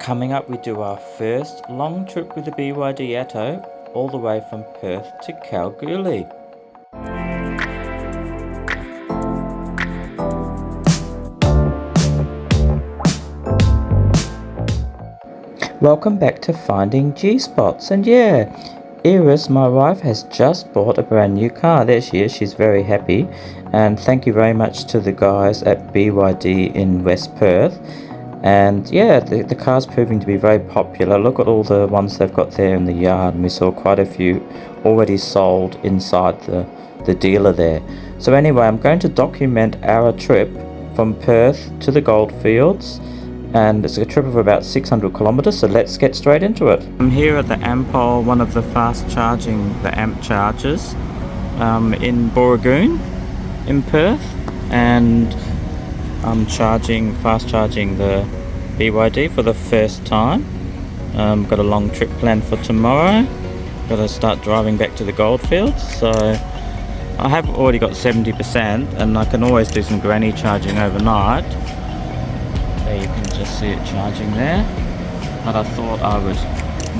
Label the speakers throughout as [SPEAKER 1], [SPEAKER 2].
[SPEAKER 1] Coming up, we do our first long trip with the BYD Atto all the way from Perth to Kalgoorlie. Welcome back to Finding G-Spots, and yeah, Iris, my wife, has just bought a brand new car. There she is, she's very happy, and thank you very much to the guys at BYD in West Perth. And yeah, the car's proving to be very popular. Look at all the ones they've got there in the yard, and we saw quite a few already sold inside the dealer there. So anyway, I'm going to document our trip from Perth to the Goldfields, and it's a trip of about 600 kilometers, so let's get straight into it. I'm here at the AMPCharge, one of the fast charging, the AMPCharges in Moorine in Perth, and I'm fast charging the BYD for the first time. Got a long trip planned for tomorrow. Got to start driving back to the Goldfields, so I have already got 70%, and I can always do some granny charging overnight. There you can just see it charging there, but I thought I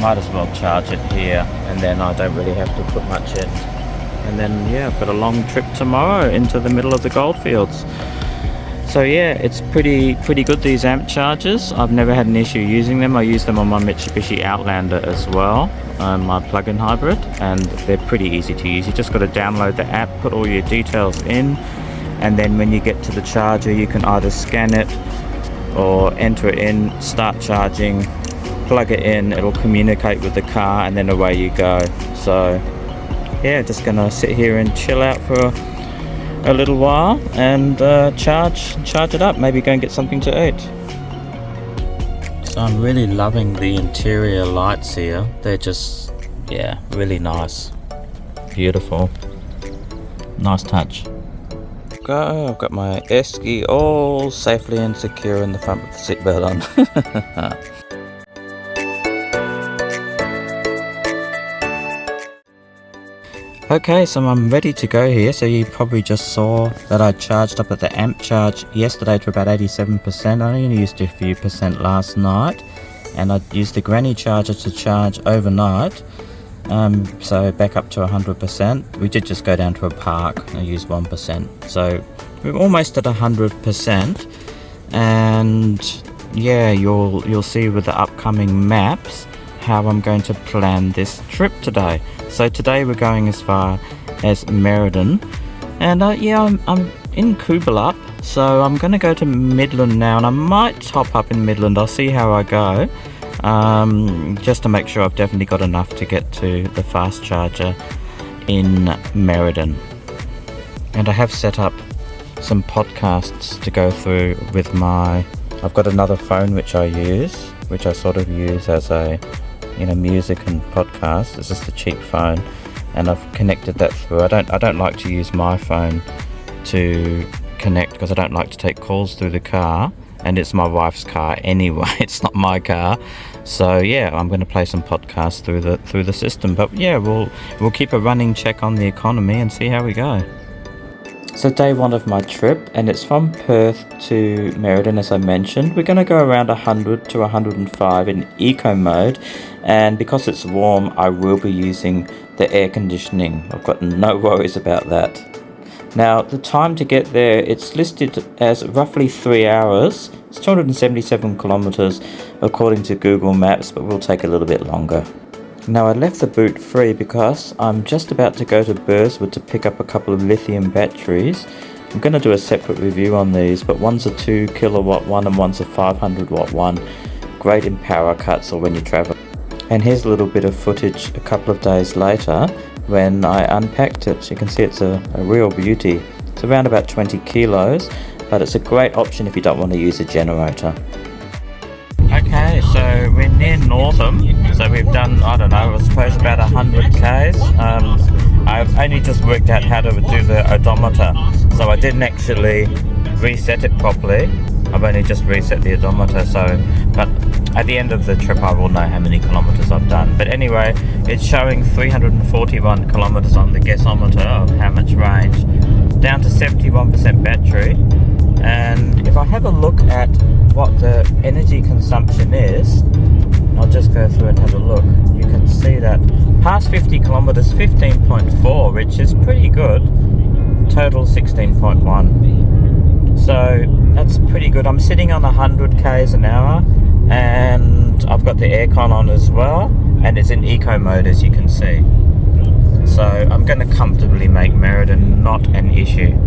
[SPEAKER 1] might as well charge it here, and then I don't really have to put much in. And then yeah, I've got a long trip tomorrow into the middle of the Goldfields. So yeah, it's pretty good, these AMPChargers. I've never had an issue using them. I use them on my Mitsubishi Outlander as well, my plug-in hybrid, and they're pretty easy to use. You just got to download the app, put all your details in, and then when you get to the charger, you can either scan it or enter it in, start charging, plug it in, it'll communicate with the car, and then away you go. So yeah, just gonna sit here and chill out for a little while and charge it up, maybe go and get something to eat. So I'm really loving the interior lights here. They're just, yeah, really nice, beautiful, nice touch. I've got my esky all safely and secure in the front with the seatbelt on. Okay, so I'm ready to go here. So you probably just saw that I charged up at the AMPCharge yesterday to about 87%. I only used a few percent last night, and I used the granny charger to charge overnight. So back up to 100%. We did just go down to a park and I used 1%. So we're almost at 100%. And yeah, you'll see with the upcoming maps how I'm going to plan this trip today. So today we're going as far as Merredin, and yeah, I'm in Kalgoorlie, so I'm going to go to Midland now, and I might top up in Midland. I'll see how I go, just to make sure I've definitely got enough to get to the fast charger in Merredin. And I have set up some podcasts to go through with I've got another phone which I sort of use as a music and podcast. It's just a cheap phone, and I've connected that through. I don't like to use my phone to connect because I don't like to take calls through the car, and it's my wife's car anyway. It's not my car. So yeah, I'm going to play some podcasts through the system. But yeah, we'll keep a running check on the economy and see how we go. So day one of my trip, and it's from Perth to Merredin, as I mentioned. We're going to go around 100 to 105 in eco mode, and because it's warm, I will be using the air conditioning. I've got no worries about that. Now, the time to get there, it's listed as roughly 3 hours. It's 277 kilometers according to Google Maps, but will take a little bit longer. Now, I left the boot free because I'm just about to go to Burswood to pick up a couple of lithium batteries. I'm going to do a separate review on these, but one's a 2 kilowatt one and one's a 500 watt one. Great in power cuts or when you travel. And here's a little bit of footage a couple of days later when I unpacked it. You can see it's a real beauty. It's around about 20 kilos, but it's a great option if you don't want to use a generator. Okay, so we're near Northam, so we've done, I don't know, I suppose about 100 k's. I've only just worked out how to do the odometer, so I didn't actually reset it properly. I've only just reset the odometer, but at the end of the trip I will know how many kilometers I've done. But anyway, it's showing 341 kilometers on the gasometer of how much range, down to 71% battery. And if I have a look at what the energy consumption is, just go through and have a look. You can see that past 50 kilometers, 15.4, which is pretty good. Total 16.1. So that's pretty good. I'm sitting on 100 k's an hour, and I've got the aircon on as well, and it's in eco mode, as you can see. So I'm going to comfortably make Merredin not an issue.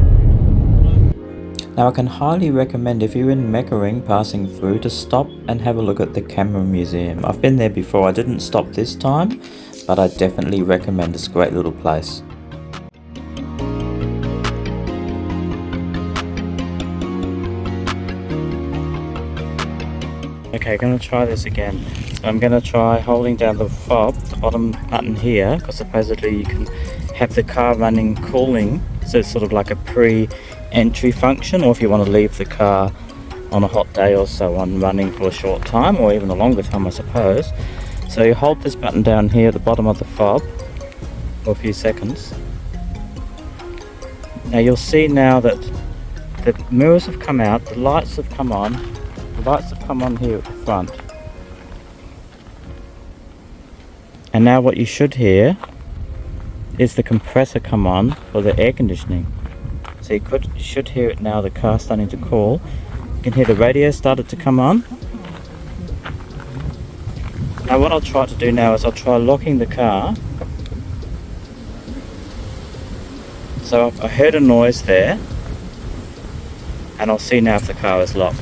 [SPEAKER 1] Now I can highly recommend, if you're in Merredin passing through, to stop and have a look at the camera museum. I've been there before. I didn't stop this time, but I definitely recommend. It's a great little place. Okay, going to try this again. So I'm going to try holding down the fob, the bottom button here, because supposedly you can have the car running cooling. So it's sort of like a pre-entry function, or if you want to leave the car on a hot day or so on running for a short time, or even a longer time, I suppose. So you hold this button down here at the bottom of the fob for a few seconds. Now you'll see now that the mirrors have come out, the lights have come on. The lights have come on here at the front. And now what you should hear is the compressor come on for the air conditioning. So you should hear it now, the car starting to cool. You can hear the radio started to come on. Now what I'll try to do now is I'll try locking the car. So I heard a noise there, and I'll see now if the car is locked.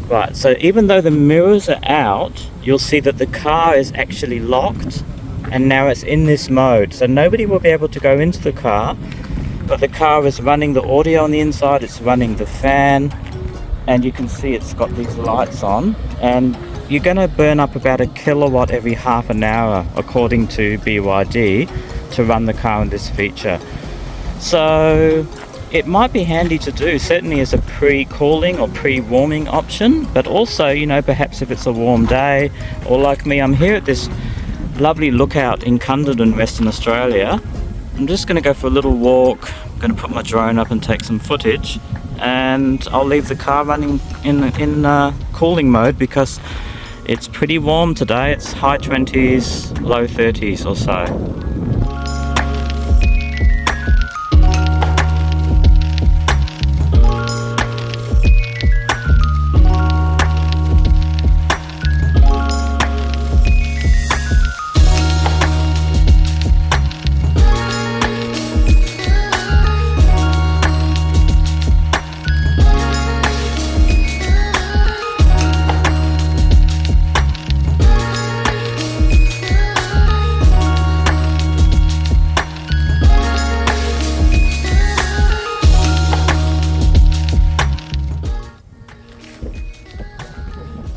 [SPEAKER 1] Right, so even though the mirrors are out, you'll see that the car is actually locked, and now it's in this mode. So nobody will be able to go into the car, but the car is running the audio on the inside, it's running the fan, and you can see it's got these lights on, and you're going to burn up about 1 kilowatt every half an hour, according to BYD, to run the car in this feature. So it might be handy to do, certainly as a pre-cooling or pre-warming option, but also, you know, perhaps if it's a warm day, or like me, I'm here at this lovely lookout in Cunderdin, Western Australia. I'm just going to go for a little walk. I'm going to put my drone up and take some footage, and I'll leave the car running in cooling mode because it's pretty warm today. It's high 20s, low 30s or so.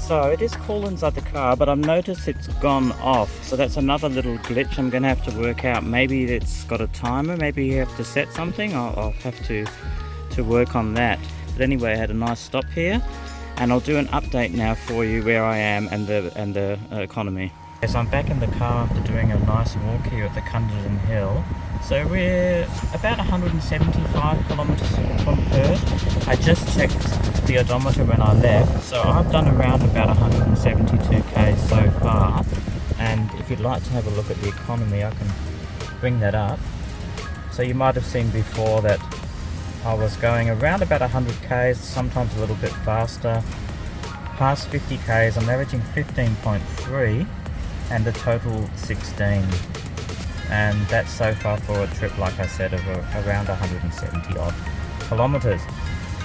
[SPEAKER 1] So it is cool inside the car, but I've noticed it's gone off. So that's another little glitch I'm going to have to work out. Maybe it's got a timer, maybe you have to set something. I'll have to work on that. But anyway, I had a nice stop here, and I'll do an update now for you where I am and the economy. So I'm back in the car after doing a nice walk here at the Cunderdin Hill. So we're about 175 kilometers from Perth. I just checked the odometer when I left, so I've done around about 172 k's so far. And if you'd like to have a look at the economy, I can bring that up. So you might have seen before that I was going around about 100 k's, sometimes a little bit faster. Past 50 k's, I'm averaging 15.3. and the total 16, and that's so far for a trip, like I said, of around 170 odd kilometers.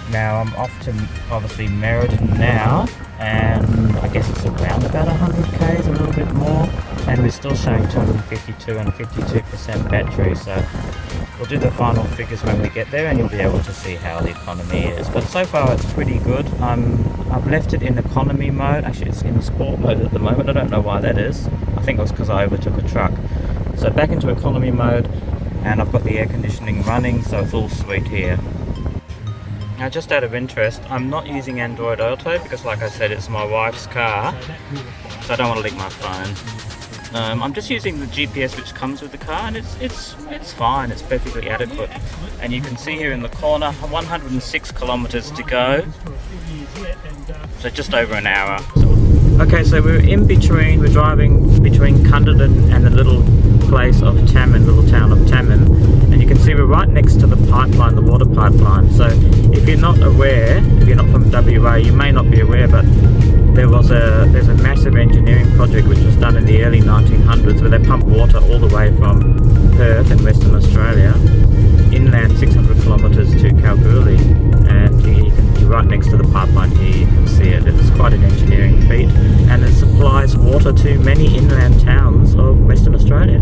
[SPEAKER 1] Now I'm off to obviously Merredin now, and I guess it's around about 100 k's, a little bit more, and we're still showing 252 and 52% battery, so we'll do the final figures when we get there, and you'll be able to see how the economy is. But so far it's pretty good. I've left it in economy mode. Actually, it's in sport mode at the moment. I don't know why that is. I think it was because I overtook a truck. So back into economy mode, and I've got the air conditioning running, so it's all sweet here. Now, just out of interest, I'm not using Android Auto because, like I said, it's my wife's car, so I don't want to leak my phone. I'm just using the GPS which comes with the car, and it's fine, it's perfectly adequate. And you can see here in the corner, 106 kilometers to go, so just over an hour. So Okay, so we're driving between Cunderdin and the little place of Tammin, little town of Tammin, and you can see we're right next to the pipeline, the water pipeline. So if you're not aware, if you're not from WA, you may not be aware, but there's a massive engineering project which was done in the early 1900s where they pump water all the way from Perth in Western Australia inland 600 kilometres to Kalgoorlie, and you're right next to the pipeline here. You can see it. It's quite an engineering feat, and it supplies water to many inland towns of Western Australia.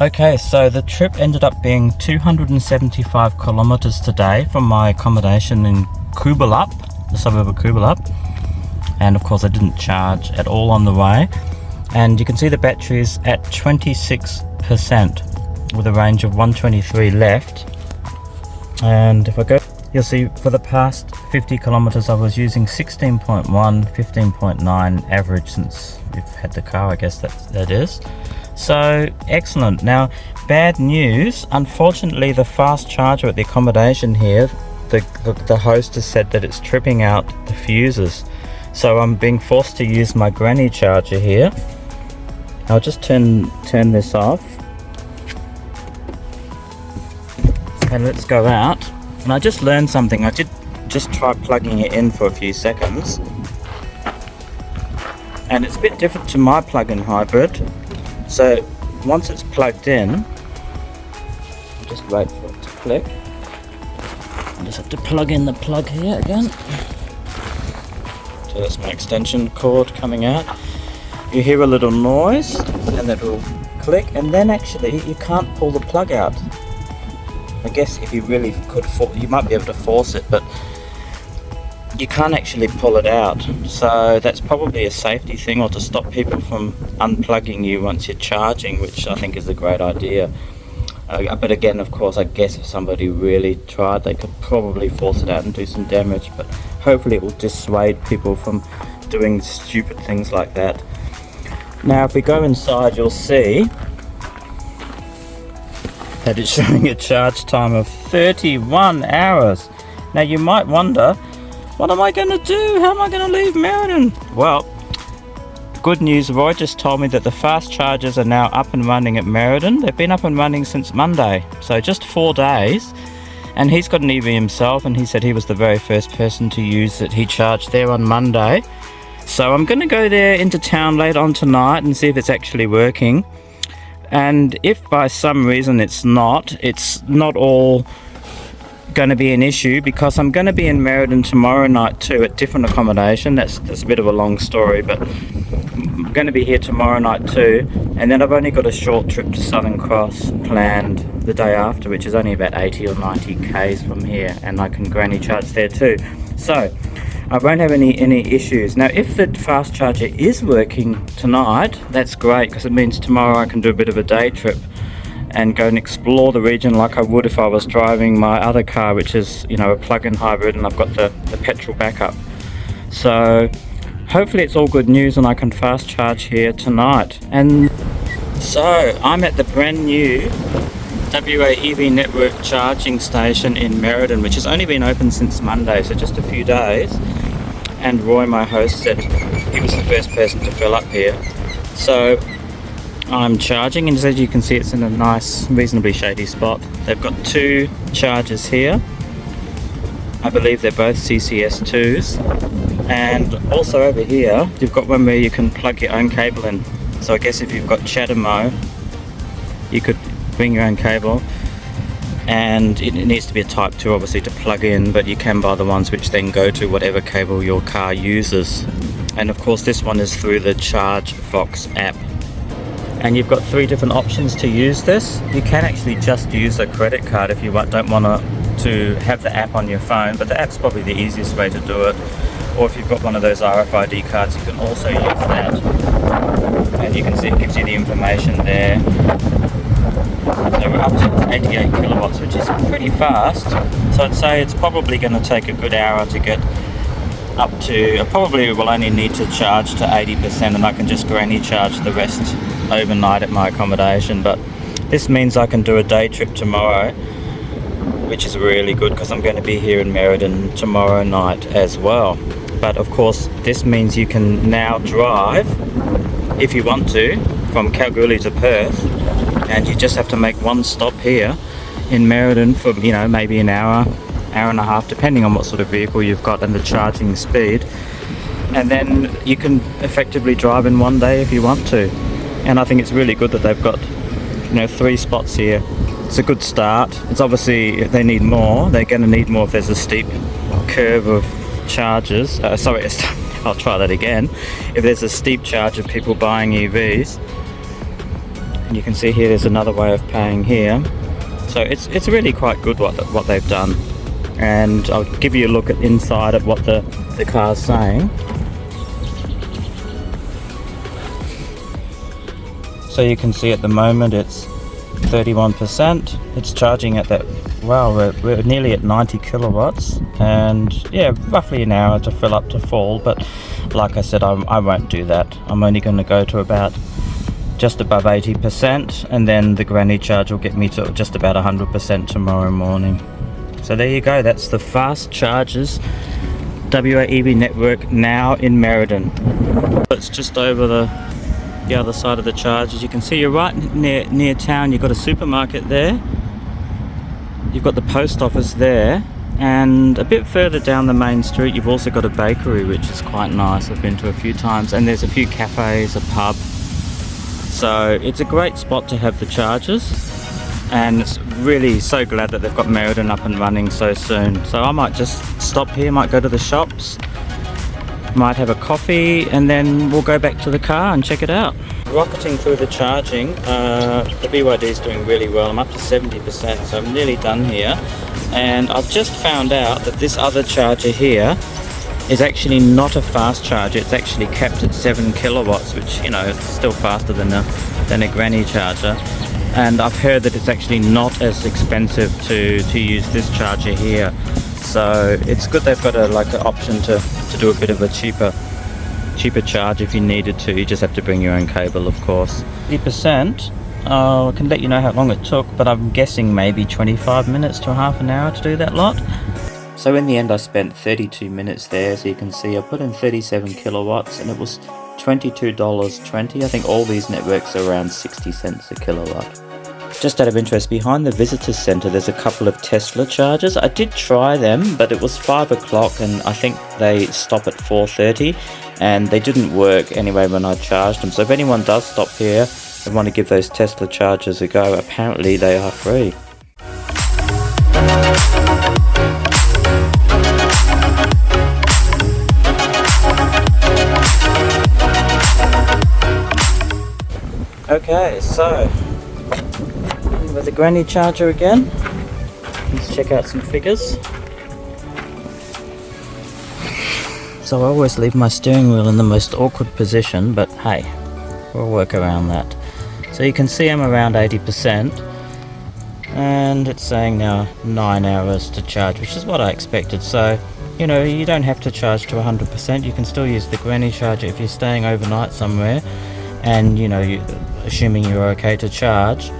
[SPEAKER 1] Okay, so the trip ended up being 275 kilometres today from my accommodation in Coolbellup, the suburb of Coolbellup, and of course I didn't charge at all on the way, and you can see the battery is at 26% with a range of 123 left. And if I go, you'll see for the past 50 kilometers I was using 16.1, 15.9 average since we've had the car, I guess that is. So excellent. Now, bad news, unfortunately the fast charger at the accommodation here, the host has said that it's tripping out the fuses, so I'm being forced to use my granny charger here. I'll just turn this off and let's go out. And I just learned something. I did just try plugging it in for a few seconds, and it's a bit different to my plug-in hybrid. So once it's plugged in, I'll just wait for it to click. I just have to plug in the plug here again. So that's my extension cord coming out. You hear a little noise and it will click, and then actually you can't pull the plug out. I guess if you really could, you might be able to force it, but you can't actually pull it out. So that's probably a safety thing, or to stop people from unplugging you once you're charging, which I think is a great idea. But again, of course, I guess if somebody really tried, they could probably force it out and do some damage, but hopefully it will dissuade people from doing stupid things like that. Now if we go inside, you'll see that it's showing a charge time of 31 hours. Now you might wonder, what am I going to do? How am I going to leave Merredin? Well, good news, Roy just told me that the fast chargers are now up and running at Merredin. They've been up and running since Monday, so just 4 days. And he's got an EV himself, and he said he was the very first person to use it. He charged there on Monday. So I'm going to go there into town later on tonight and see if it's actually working. And if by some reason it's not all going to be an issue, because I'm going to be in Merredin tomorrow night too at different accommodation. That's a bit of a long story, but I'm going to be here tomorrow night too, and then I've only got a short trip to Southern Cross planned the day after, which is only about 80 or 90 k's from here, and I can granny charge there too. So I won't have any issues. Now if the fast charger is working tonight, that's great, because it means tomorrow I can do a bit of a day trip and go and explore the region like I would if I was driving my other car, which is, you know, a plug-in hybrid, and I've got the petrol backup. So hopefully it's all good news and I can fast charge here tonight. And so I'm at the brand new WA EV network charging station in Merredin, which has only been open since Monday, so just a few days. And Roy, my host, said he was the first person to fill up here. So I'm charging, and as you can see, it's in a nice, reasonably shady spot. They've got 2 chargers here. I believe they're both CCS2s. And also over here, you've got one where you can plug your own cable in. So I guess if you've got Chatamo, you could bring your own cable. And it needs to be a Type 2 obviously to plug in, but you can buy the ones which then go to whatever cable your car uses. And of course this one is through the ChargeVox app. And you've got 3 different options to use this. You can actually just use a credit card if you don't want to have the app on your phone, but the app's probably the easiest way to do it. Or if you've got one of those RFID cards, you can also use that. And you can see it gives you the information there. So we're up to 88 kilowatts, which is pretty fast. So I'd say it's probably going to take a good hour to get up to, I probably will only need to charge to 80%, and I can just granny charge the rest overnight at my accommodation. But this means I can do a day trip tomorrow, which is really good because I'm going to be here in Merredin tomorrow night as well. but of course this means you can now drive, if you want to, from Kalgoorlie to Perth, and you just have to make one stop here in Merredin for, you know, maybe an hour and a half, depending on what sort of vehicle you've got and the charging speed, and then you can effectively drive in one day if you want to. And I think it's really good that they've got, you know, 3 spots here. It's a good start. It's obviously, they need more. They're going to need more if there's a steep curve of charges. I'll try that again. If there's a steep charge of people buying EVs. And you can see here there's another way of paying here. So it's really quite good what they've done. And I'll give you a look at inside at what the car's saying. So you can see at the moment it's 31%. It's charging at that, wow, we're nearly at 90 kilowatts, and yeah, roughly an hour to fill up to full. But like I said, I won't do that. I'm only going to go to about just above 80%, and then the granny charge will get me to just about 100% tomorrow morning. So there you go, that's the fast chargers WA EV network now in Merredin. It's just over the other side of the charges. You can see you're right near town. You've got a supermarket there, you've got the post office there, and a bit further down the main street you've also got a bakery, which is quite nice. I've been to a few times, and there's a few cafes, a pub. So it's a great spot to have the chargers, and it's really so glad that they've got Merredin up and running so soon. So I might just stop here, might go to the shops, might have a coffee, and then we'll go back to the car and check it out. Rocketing through the charging, the BYD is doing really well. I'm up to 70%, so I'm nearly done here. And I've just found out that this other charger here is actually not a fast charger. It's actually capped at 7 kilowatts, which, you know, it's still faster than a granny charger. And I've heard that it's actually not as expensive to use this charger here. So it's good they've got an option to do a bit of a cheaper charge if you needed to. You just have to bring your own cable, of course. 80%, I can let you know how long it took, but I'm guessing maybe 25 minutes to half an hour to do that lot. So in the end I spent 32 minutes there. So you can see I put in 37 kilowatts and it was $22.20. I think all these networks are around 60 cents a kilowatt. Just out of interest, behind the visitor centre there's a couple of Tesla chargers. I did try them, but it was 5 o'clock and I think they stop at 4:30, and they didn't work anyway when I charged them. So if anyone does stop here and want to give those Tesla chargers a go, apparently they are free. Okay, so with the granny charger again, let's check out some figures. So I always leave my steering wheel in the most awkward position, but hey, we'll work around that. So you can see I'm around 80%, and it's saying now 9 hours to charge, which is what I expected. So, you know, you don't have to charge to 100%. You can still use the granny charger if you're staying overnight somewhere, and you know, assuming you're okay to charge.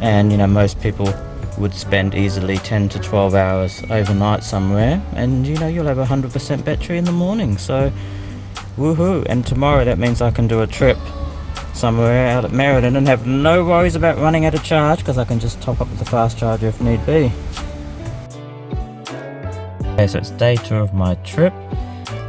[SPEAKER 1] And you know, most people would spend easily 10 to 12 hours overnight somewhere, and you know, you'll have 100% battery in the morning. So woohoo. And tomorrow that means I can do a trip somewhere out at Merredin and have no worries about running out of charge, because I can just top up with the fast charger if need be. Okay, so it's day 2 of my trip.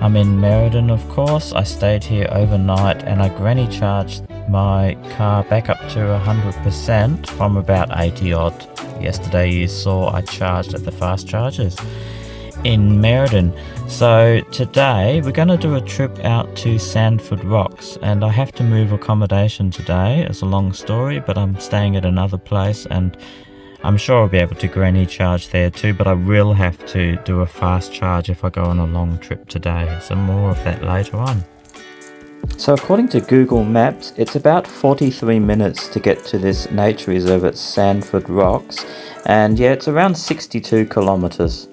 [SPEAKER 1] I'm in Merredin, of course. I stayed here overnight and I granny charged my car back up to 100% from about 80 odd. Yesterday you saw I charged at the fast chargers in Merredin. So today we're going to do a trip out to Sandford Rocks, and I have to move accommodation today. It's a long story, but I'm staying at another place, and I'm sure I'll be able to granny charge there too, but I will have to do a fast charge if I go on a long trip today. So more of that later on. So according to Google Maps, it's about 43 minutes to get to this nature reserve at Sandford Rocks, and yeah, it's around 62 kilometres.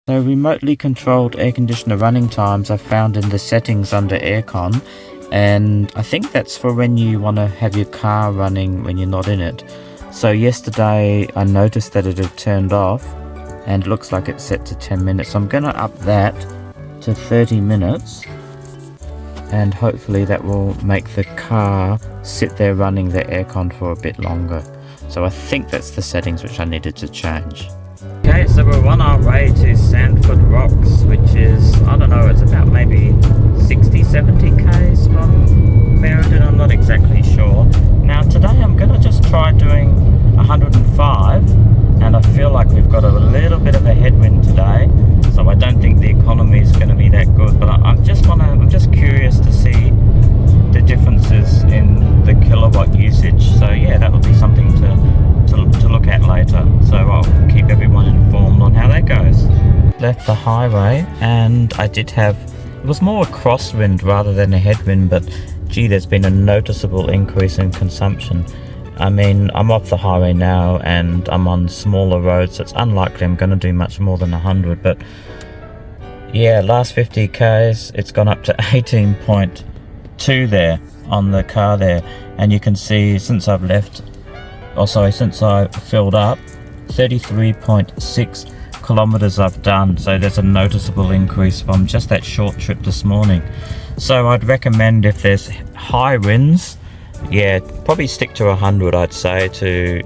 [SPEAKER 1] So remotely controlled air conditioner running times I found in the settings under aircon, and I think that's for when you want to have your car running when you're not in it. So yesterday I noticed that it had turned off, and it looks like it's set to 10 minutes. So I'm going to up that to 30 minutes, and hopefully that will make the car sit there running the aircon for a bit longer. So I think that's the settings which I needed to change. Okay, so we're on our way to Sandford Rocks, which is, I don't know, it's about maybe 60-70 k's from Merredin, I'm not exactly sure. Now today I'm going to just try doing 105, and I feel like we've got a little bit of a headwind today, so I don't think the economy is going to be that good, but I'm just curious to see the differences in the kilowatt usage. So yeah, that will be something to look at later, so I'll keep everyone informed on how that goes. Left the highway, and I did have, it was more a crosswind rather than a headwind, but gee, there's been a noticeable increase in consumption. I mean, I'm off the highway now and I'm on smaller roads, so it's unlikely I'm going to do much more than 100, but yeah, last 50 k's it's gone up to 18.2 there on the car there, and you can see since I've left, since I filled up, 33.6 kilometers I've done, so there's a noticeable increase from just that short trip this morning. So I'd recommend, if there's high winds, yeah, probably stick to 100, I'd say, to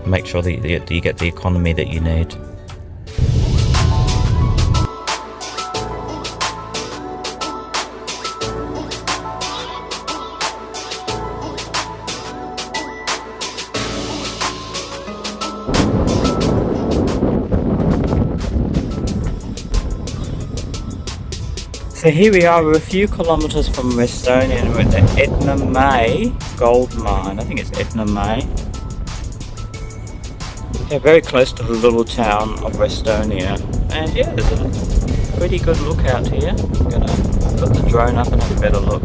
[SPEAKER 1] make sure that you get the economy that you need. So here we are, we're a few kilometres from Westonia, and we're at the Edna gold mine. I think it's Edna. Yeah, very close to the little town of Westonia. And yeah, there's a pretty good look out here. I'm going to put the drone up and have a better look.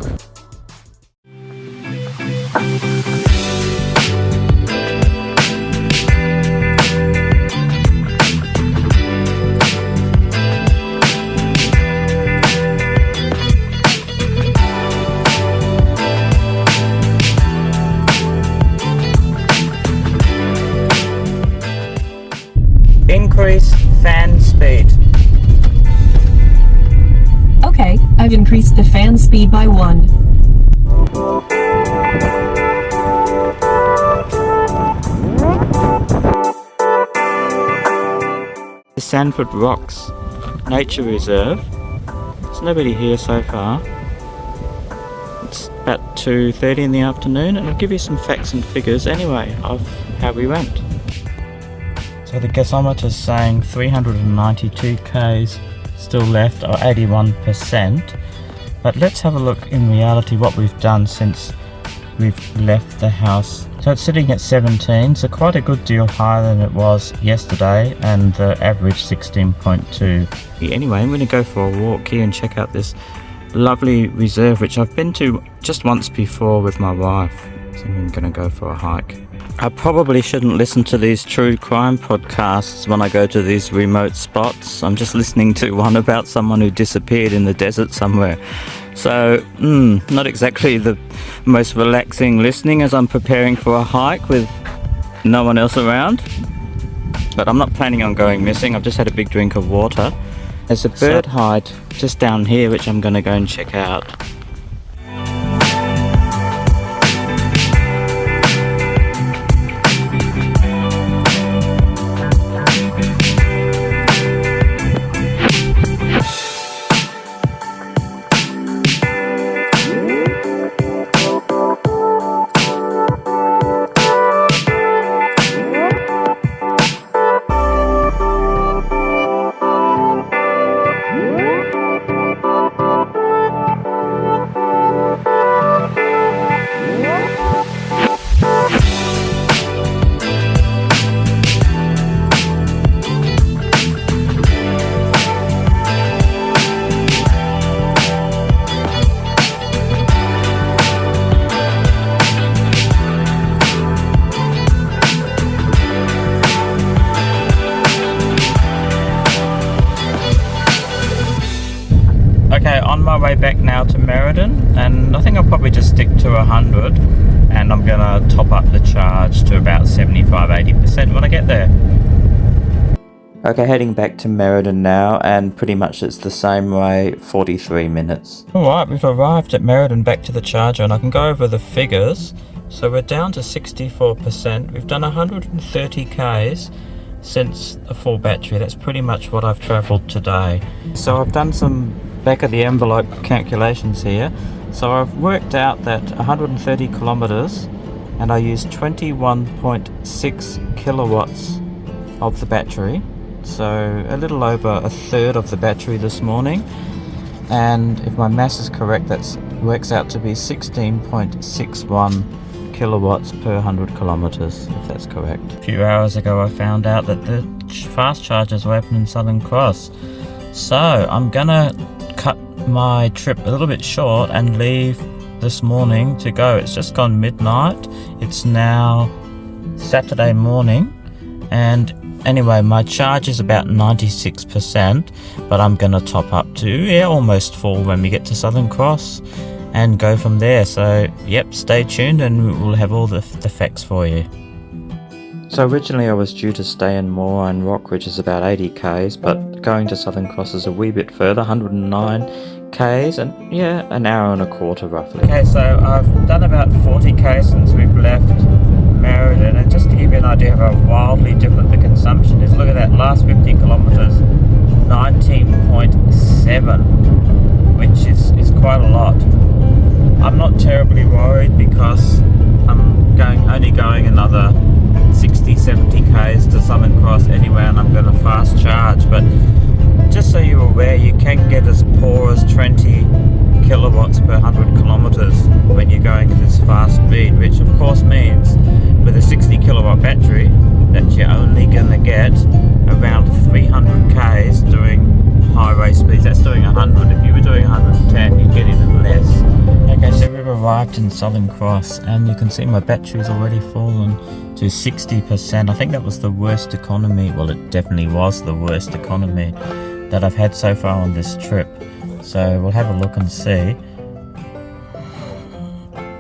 [SPEAKER 1] Increase fan speed.
[SPEAKER 2] Okay, I've increased the fan speed by 1.
[SPEAKER 1] The Sandford Rocks Nature Reserve. There's nobody here so far. It's about 2:30 in the afternoon, and I'll give you some facts and figures anyway of how we went. So the gasometer's saying 392 k's still left, or 81%. But let's have a look in reality what we've done since we've left the house. So it's sitting at 17, so quite a good deal higher than it was yesterday, and the average 16.2. Anyway, I'm going to go for a walk here and check out this lovely reserve, which I've been to just once before with my wife. So I'm going to go for a hike. I probably shouldn't listen to these true crime podcasts when I go to these remote spots. I'm just listening to one about someone who disappeared in the desert somewhere. So, not exactly the most relaxing listening as I'm preparing for a hike with no one else around. But I'm not planning on going missing. I've just had a big drink of water. There's a bird hide just down here, which I'm going to go and check out. Okay, on my way back now to Merredin, and I think I'll probably just stick to 100, and I'm gonna top up the charge to about 75-80% when I get there. Okay, heading back to Merredin now, and pretty much it's the same way, 43 minutes. Alright, we've arrived at Merredin, back to the charger, and I can go over the figures. So we're down to 64%. We've done 130 Ks since a full battery. That's pretty much what I've travelled today. So I've done some back of the envelope calculations here. So I've worked out that 130 kilometres and I used 21.6 kilowatts of the battery. So a little over a third of the battery this morning. And if my maths is correct, that works out to be 16.61 kilowatts per 100 kilometers, if that's correct. A few hours ago I found out that the fast chargers were open in Southern Cross, so I'm gonna cut my trip a little bit short and leave this morning to go. It's just gone midnight, it's now Saturday morning, and anyway, my charge is about 96%, but I'm gonna top up to almost full when we get to Southern Cross and go from there. So yep, stay tuned and we'll have all the facts for you. So originally I was due to stay in Moorine Rock, which is about 80 Ks, but going to Southern Cross is a wee bit further, 109 Ks, and an hour and a quarter roughly. Okay, so I've done about 40 Ks since we've left Merredin, and just to give you an idea of how wildly different the consumption is, look at that, last 50 kilometers, 19.7, which is quite a lot. I'm not terribly worried because I'm only going another 60-70 Ks to Southern Cross anyway, and I'm going to fast charge. But just so you're aware, you can get as poor as 20 kilowatts per 100 kilometers when you're going at this fast speed, which of course means with a 60 kilowatt battery that you're only going to get around 300 Ks doing highway speeds. That's doing 100. If you were doing 110, you'd get even less. Okay, so we've arrived in Southern Cross, and you can see my battery's already fallen to 60%. I think that was the worst economy, well, it definitely was the worst economy that I've had so far on this trip. So we'll have a look and see.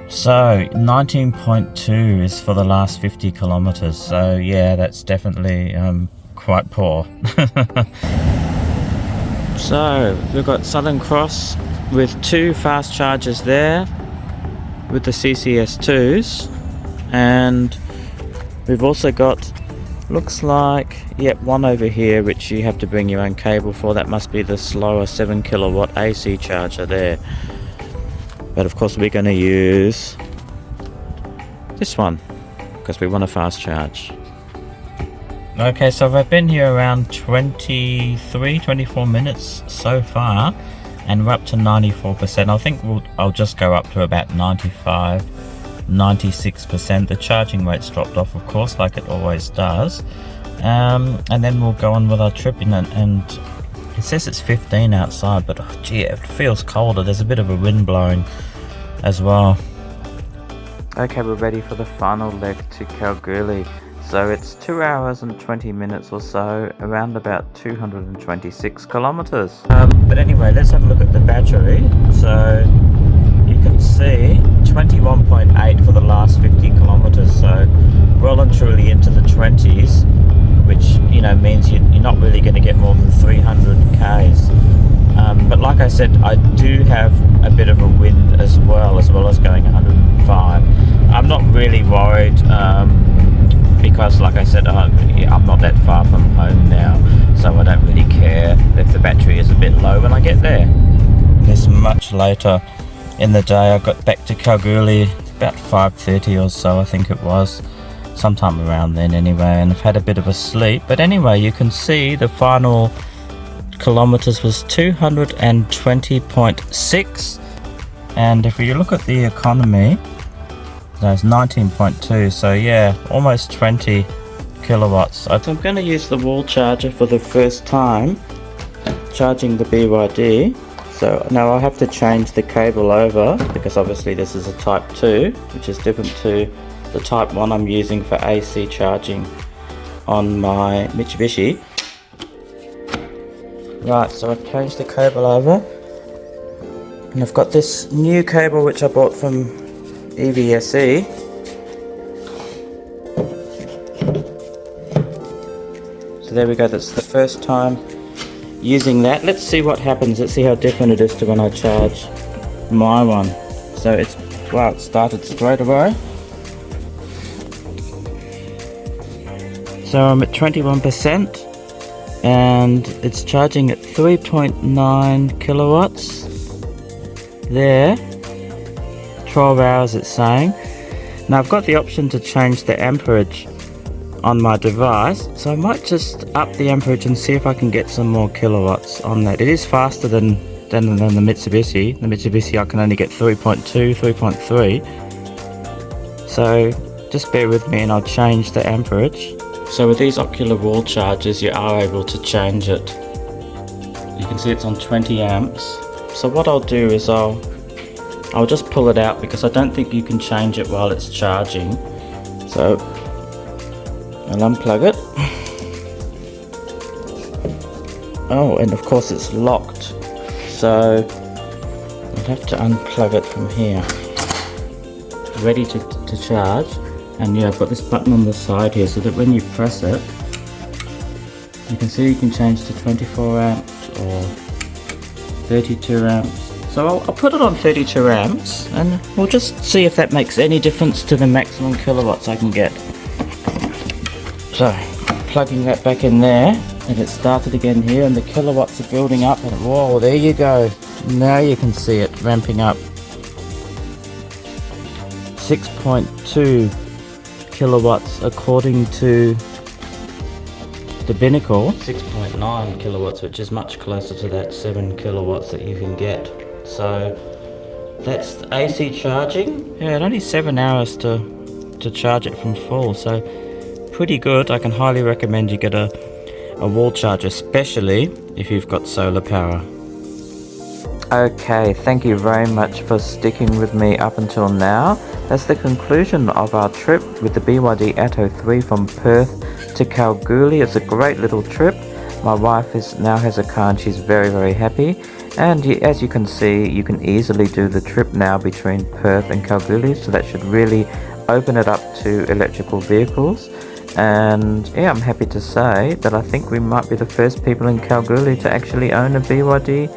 [SPEAKER 1] So 19.2 is for the last 50 kilometers. So yeah, that's definitely quite poor. So we've got Southern Cross with 2 fast chargers there with the CCS2s, and we've also got, looks like, one over here which you have to bring your own cable for. That must be the slower 7 kilowatt AC charger there, but of course we're going to use this one because we want a fast charge. Okay, so I've been here around 24 minutes so far, and we're up to 94%. I think I'll just go up to about 96%. The charging rate's dropped off, of course, like it always does. And then we'll go on with our trip in, and it says it's 15 outside, but oh, gee, it feels colder. There's a bit of a wind blowing as well. Okay, we're ready for the final leg to Kalgoorlie. So it's 2 hours and 20 minutes or so, around about 226 kilometers. But anyway, let's have a look at the battery. So you can see 21.8 for the last 50 kilometers, so well and truly into the 20s, which means you're not really going to get more than 300 Ks. But like I said, I do have a bit of a wind as well as going 105. I'm not really worried, because like I said, I'm not that far from home now, so I don't really care if the battery is a bit low when I get there. This much later in the day, I got back to Kalgoorlie about 5:30 or so, I think it was, sometime around then anyway, and I've had a bit of a sleep. But anyway, you can see the final kilometers was 220.6, and if you look at the economy, there's 19.2, so yeah, almost 20 kilowatts. I'm going to use the wall charger for the first time, charging the BYD. So now I have to change the cable over, because obviously this is a type 2, which is different to the type 1 I'm using for AC charging on my Mitsubishi. Right, so I've changed the cable over, and I've got this new cable which I bought from So so there we go, that's the first time using that. Let's see what happens. Let's see how different it is to when I charge my one. So it's, wow, it started straight away. So I'm at 21% and it's charging at 3.9 kilowatts there. 12 hours it's saying. Now I've got the option to change the amperage on my device, so I might just up the amperage and see if I can get some more kilowatts on that. It is faster than the Mitsubishi. The Mitsubishi I can only get 3.2, 3.3. So just bear with me and I'll change the amperage. So with these ocular wall chargers you are able to change it. You can see it's on 20 amps. So what I'll do is I'll just pull it out because I don't think you can change it while it's charging. So I'll unplug it. Oh, and of course it's locked. So I'll have to unplug it from here. Ready to charge. And yeah, I've got this button on the side here so that when you press it, you can see you can change to 24 amps or 32 amps. So I'll put it on 32 amps and we'll just see if that makes any difference to the maximum kilowatts I can get. So plugging that back in there and it started again here and the kilowatts are building up and whoa, there you go. Now you can see it ramping up. 6.2 kilowatts according to the binnacle. 6.9 kilowatts, which is much closer to that 7 kilowatts that you can get. So that's AC charging. Yeah, it only 7 hours to charge it from full, so pretty good. I can highly recommend you get a wall charger, especially if you've got solar power. Okay, thank you very much for sticking with me up until now. That's the conclusion of our trip with the BYD Atto 3 from Perth to Kalgoorlie. It's a great little trip. My wife now has a car and she's very, very happy. And as you can see, you can easily do the trip now between Perth and Kalgoorlie, so that should really open it up to electrical vehicles. And yeah, I'm happy to say that I think we might be the first people in Kalgoorlie to actually own a BYD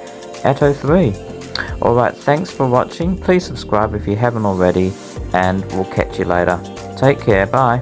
[SPEAKER 1] Atto 3. Alright, thanks for watching. Please subscribe if you haven't already, and we'll catch you later. Take care, bye.